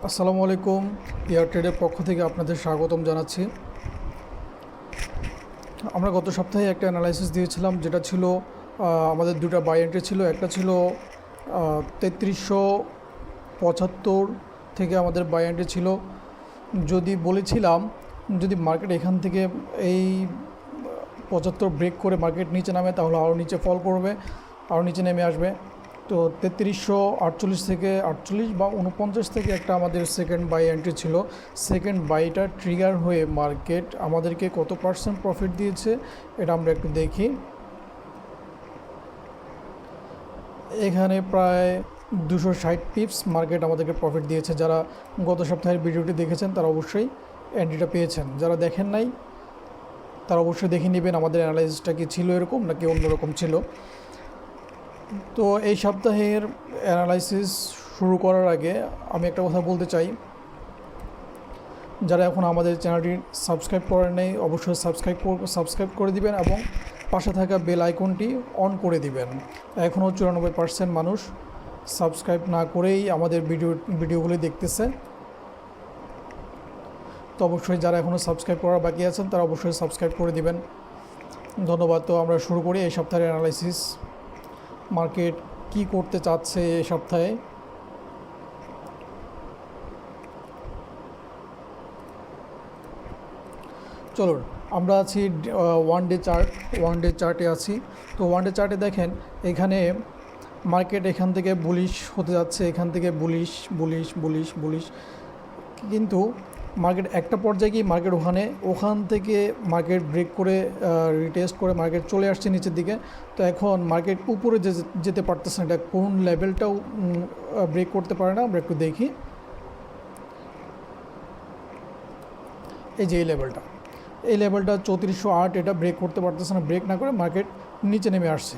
আসসালামু আলাইকুম। এয়ার ট্রেডের পক্ষ থেকে আপনাদের স্বাগতম জানাচ্ছি। আমরা গত সপ্তাহে একটা অ্যানালাইসিস দিয়েছিলাম, যেটা ছিল আমাদের দুটো বাই এন্ট্রি ছিল। একটা ছিল 3375 থেকে আমাদের বাই এন্ট্রি ছিল। যদি বলেছিলাম যদি মার্কেট এখান থেকে এই 75 ব্রেক করে মার্কেট নিচে নামে, তাহলে আরও নিচে ফল করবে, আরও নিচে নেমে আসবে। তো 3348 থেকে 48 বা 49 থেকে একটা আমাদের সেকেন্ড বাই এন্ট্রি ছিল। সেকেন্ড বাইটা ট্রিগার হয়ে মার্কেট আমাদেরকে কত পার্সেন্ট প্রফিট দিয়েছে এটা আমরা একটু দেখি। এখানে প্রায় 260 পিপস মার্কেট আমাদেরকে প্রফিট দিয়েছে। যারা গত সপ্তাহের ভিডিওটি দেখেছেন তারা অবশ্যই এন্ট্রিটা পেয়েছেন। যারা দেখেন নাই তারা অবশ্যই দেখে নেবেন আমাদের অ্যানালাইসিসটা কি ছিল এরকম নাকি অন্যরকম ছিল। তো এই সপ্তাহের অ্যানালাইসিস শুরু করার আগে আমি একটা কথা বলতে চাই, যারা এখন আমাদের চ্যানেলটি সাবস্ক্রাইব করেন নাই অবশ্যই সাবস্ক্রাইব করে দিবেন এবং পাশে থাকা বেল আইকনটি অন করে দিবেন। এখনও 94% মানুষ সাবস্ক্রাইব না করেই আমাদের ভিডিওগুলি দেখতেছে। তো অবশ্যই যারা এখনও সাবস্ক্রাইব করা বাকি আছেন তারা অবশ্যই সাবস্ক্রাইব করে দিবেন। ধন্যবাদ। তো আমরা শুরু করি এই সপ্তাহের অ্যানালাইসিস। মার্কেট কি করতে চাচ্ছে এই সপ্তাহে। চলুন, আমরা আছি ওয়ান ডে চার্টে আছি। তো ওয়ান ডে চার্টে দেখেন এখানে মার্কেট এখান থেকে বুলিশ হতে যাচ্ছে, এখান থেকে বুলিশ বুলিশ বুলিশ বুলিশ, কিন্তু মার্কেট একটা পর্যায়ে কি মার্কেট ওখান থেকে মার্কেট ব্রেক করে রিটেস্ট করে মার্কেট চলে আসছে নিচের দিকে। তো এখন মার্কেট উপরে যেতে পারতেছে না, এটা কোন লেভেলটাও ব্রেক করতে পারে না। আমরা একটু দেখি, এই যে এই লেভেলটা 3408, এটা ব্রেক করতে পারতেছে না। ব্রেক না করে মার্কেট নিচে নেমে আসছে।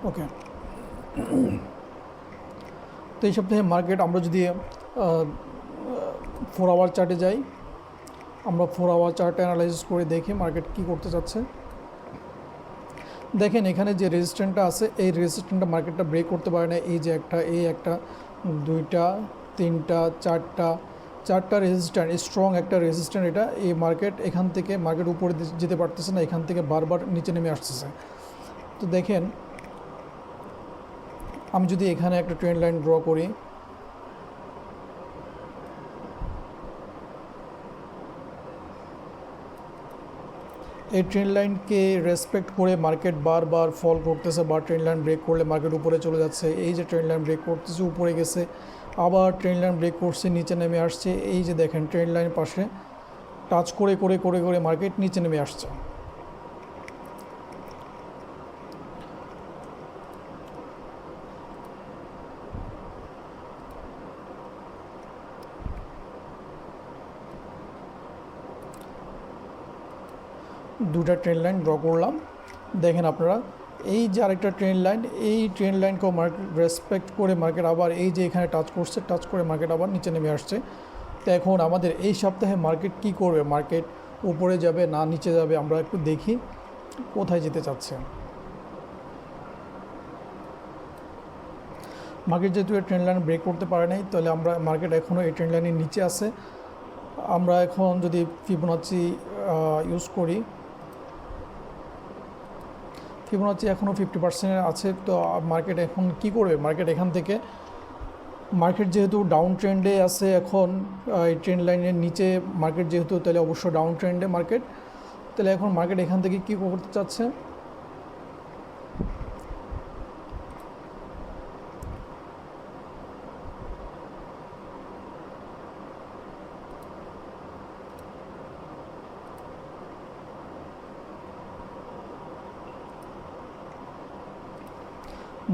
ওকে, তো এই সপ্তাহে মার্কেট আমরা যদি 4 আওয়ার চার্টে যাই, আমরা 4 আওয়ার চার্টে অ্যানালাইসিস করে দেখি মার্কেট কি করতে চাচ্ছে। দেখেন এখানে যে রেজিস্ট্যান্টটা আছে, এই রেজিস্ট্যান্টটা মার্কেটটা ব্রেক করতে পারে না। এই যে একটা দুইটা তিনটা চারটা রেজিস্ট্যান্ট, স্ট্রং একটা রেজিস্ট্যান্ট এটা। এই মার্কেট এখান থেকে মার্কেট উপরে যেতে পারতেছে না, এখান থেকে বারবার নিচে নেমে আসতেছে। তো দেখেন আমি যদি এখানে একটা ট্রেন্ড লাইন ড্র করি, এই ট্রেন্ড লাইনকে রেসপেক্ট করে মার্কেট বারবার ফল করতেছে, বা ট্রেন্ড লাইন ব্রেক করলে মার্কেট উপরে চলে যাচ্ছে। এই যে ট্রেন্ড লাইন ব্রেক করতেছে উপরে গেছে, আবার ট্রেন্ড লাইন ব্রেক করছে নিচে নেমে আসছে। এই যে দেখেন ট্রেন্ড লাইন পাশে টাচ করে করে করে করে মার্কেট নিচে নেমে আসছে। দুটা ট্রেন্ড লাইন ড্র করলাম, দেখেন আপনারা এই যে আরেকটা ট্রেন্ড লাইন, এই ট্রেন্ড লাইনকেও মার্কেট রেসপেক্ট করে মার্কেট আবার এই যে এখানে টাচ করছে, টাচ করে মার্কেট আবার নিচে নেমে আসছে। তো এখন আমাদের এই সপ্তাহে মার্কেট কি করবে, মার্কেট উপরে যাবে না নিচে যাবে, আমরা একটু দেখি কোথায় যেতে চাচ্ছে মার্কেট। যেহেতু এই ট্রেন্ড লাইন ব্রেক করতে পারে নাই, তাহলে আমরা মার্কেট এখনও এই ট্রেন্ড লাইনের নিচে আছে। আমরা এখন যদি ফিবোনাচি ইউজ করি, ফিবোনাচি এখনও 50% আছে। তো মার্কেট এখন কি করবে, মার্কেট এখান থেকে মার্কেট যেহেতু ডাউন ট্রেন্ডে আছে এখন, এই ট্রেন্ড লাইনের নিচে মার্কেট যেহেতু, তাহলে অবশ্য ডাউন ট্রেন্ডে মার্কেট। তাহলে এখন মার্কেট এখান থেকে কী করতে চাচ্ছে,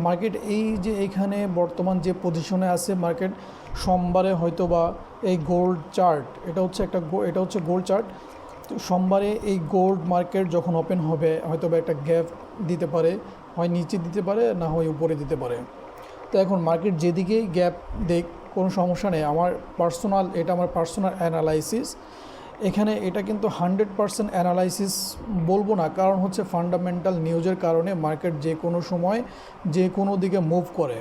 মার্কেট এই যে এখানে বর্তমান যে পজিশনে আছে মার্কেট, সোমবারে হয়তো বা এই গোল্ড চার্ট, এটা হচ্ছে গোল্ড চার্ট। তো সোমবারে এই গোল্ড মার্কেট যখন ওপেন হবে হয়তো বা একটা গ্যাপ দিতে পারে, হয় নিচে দিতে পারে না হয় উপরে দিতে পারে। তো এখন মার্কেট যেদিকেই গ্যাপ দেখ কোনো সমস্যা নেই। এটা আমার পার্সোনাল অ্যানালাইসিস। এখানে এটা কিন্তু 100% অ্যানালাইসিস বলবো না, কারণ হচ্ছে ফান্ডামেন্টাল নিউজের কারণে মার্কেট যে কোনো সময় যে কোনো দিকে মুভ করে।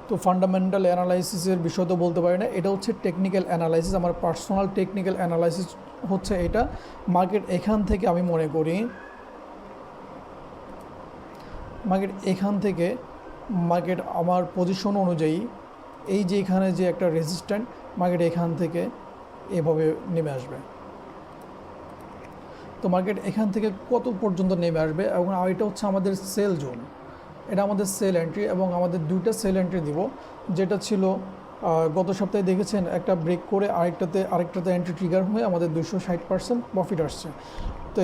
তো ফান্ডামেন্টাল অ্যানালাইসিসের বিষয় তো বলতে পারি না, এটা হচ্ছে টেকনিক্যাল অ্যানালাইসিস, আমার পার্সোনাল টেকনিক্যাল অ্যানালাইসিস হচ্ছে এটা। মার্কেট এখান থেকে আমি মনে করি মার্কেট আমার পজিশন অনুযায়ী এই যে এখানে যে একটা রেজিস্ট্যান্ট, মার্কেট এখান থেকে এভাবে নেমে আসবে। তো মার্কেট এখান থেকে কত পর্যন্ত নেমে আসবে, এবং এটা হচ্ছে আমাদের সেল জোন, এটা আমাদের সেল এন্ট্রি, এবং আমাদের দুইটা সেল এন্ট্রি দিব। যেটা ছিল গত সপ্তাহে দেখেছেন একটা ব্রেক করে আরেকটাতে এন্ট্রি ট্রিগার হয়ে আমাদের 260% প্রফিট আসছে। তো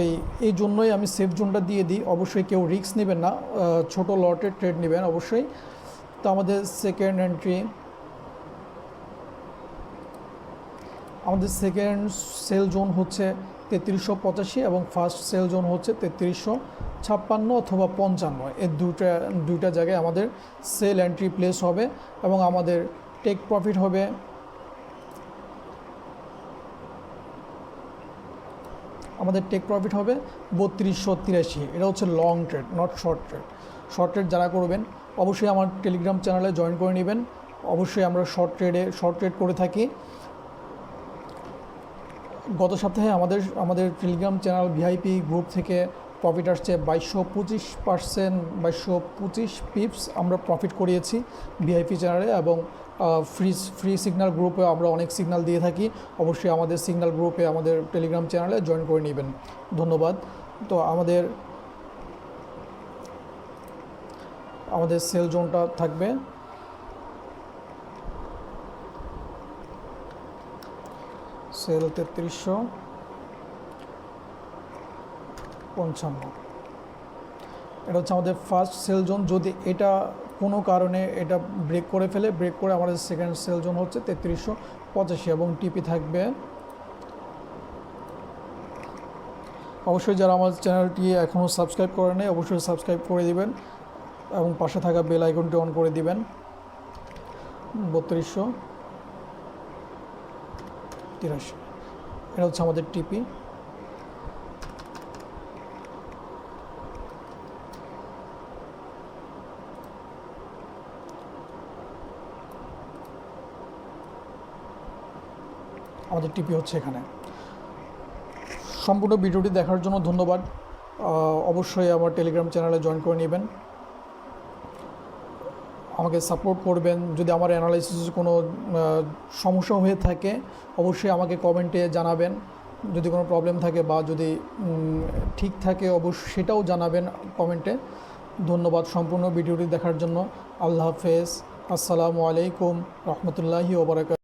এই জন্যই আমি সেফ জোনটা দিয়ে দিই। অবশ্যই কেউ রিস্ক নেবেন না, ছোট লটের ট্রেড নেবেন অবশ্যই। তো আমাদের সেকেন্ড সেল জোন হচ্ছে 3385 এবং ফার্স্ট সেল জোন হচ্ছে 3356 অথবা 55। এই দুইটা জায়গায় আমাদের সেল এন্ট্রি প্লেস হবে, এবং আমাদের টেক প্রফিট হবে আমাদের টেক প্রফিট হবে 3283। এটা হচ্ছে long trade, not short trade. Short trade যারা করবেন অবশ্যই আমার টেলিগ্রাম চ্যানেলে জয়েন করে নেবেন। অবশ্যই আমরা শর্ট ট্রেড করে থাকি। গত সপ্তাহে আমাদের টেলিগ্রাম চ্যানেল ভিআইপি গ্রুপ থেকে প্রফিট আসছে 2225 পিপস আমরা প্রফিট করিয়েছি ভিআইপি চ্যানেলে, এবং ফ্রি সিগন্যাল গ্রুপে আমরা অনেক সিগন্যাল দিয়ে থাকি। অবশ্যই আমাদের সিগন্যাল গ্রুপে আমাদের টেলিগ্রাম চ্যানেলে জয়েন করে নেবেন। ধন্যবাদ। তো আমাদের সেল জোনটা থাকবে সেল 3355। এটা হচ্ছে আমাদের ফার্স্ট সেল জোন। যদি এটা কোনো কারণে এটা ব্রেক করে আমাদের সেকেন্ড সেল জোন হচ্ছে 3385, এবং টিপি থাকবে। অবশ্যই যারা আমার চ্যানেলটি এখনও সাবস্ক্রাইব করে নেই অবশ্যই সাবস্ক্রাইব করে দিবেন, এবং পাশে থাকা বেল আইকনটি অন করে দিবেন। 3283, এটা হচ্ছে আমাদের টিপি। আমাদের টিপি হচ্ছে এখানে। সম্পূর্ণ ভিডিওটি দেখার জন্য ধন্যবাদ। অবশ্যই আমার টেলিগ্রাম চ্যানেলে জয়েন করে নেবেন, আমাকে সাপোর্ট করবেন। যদি আমার অ্যানালাইসিসে কোনো সমস্যা হয়ে থাকে অবশ্যই আমাকে কমেন্টে জানাবেন। যদি কোনো প্রবলেম থাকে বা যদি ঠিক থাকে অবশ্যই সেটাও জানাবেন কমেন্টে। ধন্যবাদ সম্পূর্ণ ভিডিওটি দেখার জন্য। আল্লাহ হাফেজ। আসসালামু আলাইকুম রহমতুল্লাহি ওয়া বারাকাতুহু।